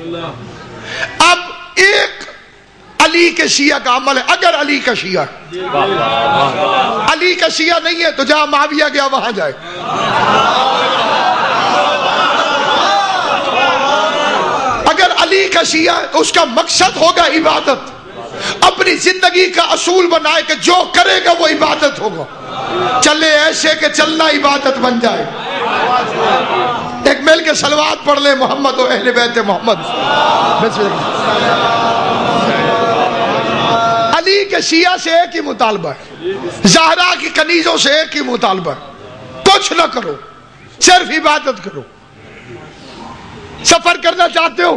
اب ایک علی کے شیعہ کا عمل ہے، اگر علی کا شیعہ علی کا شیعہ نہیں ہے تو جہاں معاویہ گیا وہاں جائے. اگر علی کا شیعہ ہے تو اس کا مقصد ہوگا عبادت، اپنی زندگی کا اصول بنائے کہ جو کرے گا وہ عبادت ہوگا، چلے ایسے کہ چلنا عبادت بن جائے. ایک مل کے صلوات پڑھ لیں محمد و اہل بیت محمد. علی کے شیعہ سے ایک ہی مطالبہ ہے، زہرا کی کنیزوں سے ایک ہی مطالبہ ہے، کچھ نہ کرو، صرف عبادت کرو. سفر کرنا چاہتے ہو،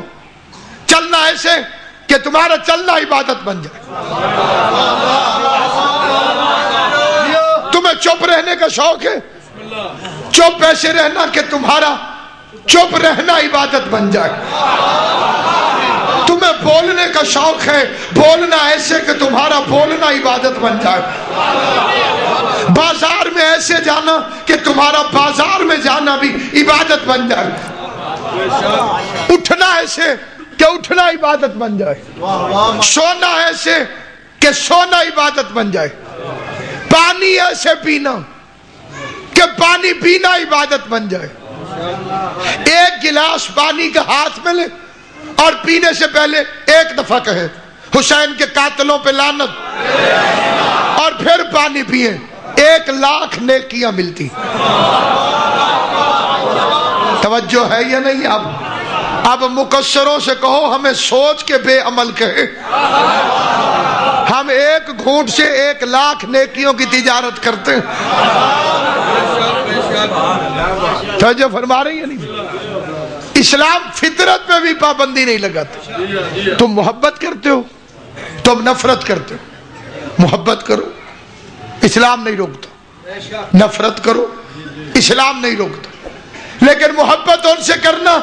چلنا ایسے کہ تمہارا چلنا عبادت بن جائے. تمہیں چپ رہنے کا شوق ہے، چپ ایسے رہنا کہ تمہارا چپ رہنا عبادت بن جائے. تمہیں بولنے کا شوق ہے، بولنا ایسے کہ تمہارا بولنا عبادت بن جائے. بازار میں ایسے جانا کہ تمہارا بازار میں جانا بھی عبادت بن جائے. اٹھنا ایسے کہ اٹھنا عبادت بن جائے. سونا ایسے کہ سونا عبادت بن جائے. پانی ایسے پینا کہ پانی پینا عبادت بن جائے. ایک گلاس پانی کا ہاتھ میں لے اور پینے سے پہلے ایک دفعہ کہے حسین کے قاتلوں پہ لعنت، اور پھر پانی پیئے، 1,00,000 نیکیاں ملتی. توجہ ہے یا نہیں؟ اب مقصروں سے کہو ہمیں سوچ کے بے عمل کہے. ہم ایک گھونٹ سے 1,00,000 نیکیوں کی تجارت کرتے ہیں. توجہ فرما رہی ہے نہیں؟ اسلام فطرت پہ بھی پابندی نہیں لگاتا. تم محبت کرتے ہو، تم نفرت کرتے ہو، محبت کرو، اسلام نہیں روکتا. نفرت کرو، اسلام نہیں روکتا. لیکن محبت ان سے کرنا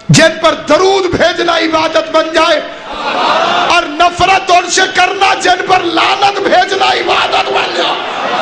جن پر درود بھیجنا عبادت بن جائے، اور نفرت ان سے کرنا جن پر لعنت بھیجنا عبادت بن جائے.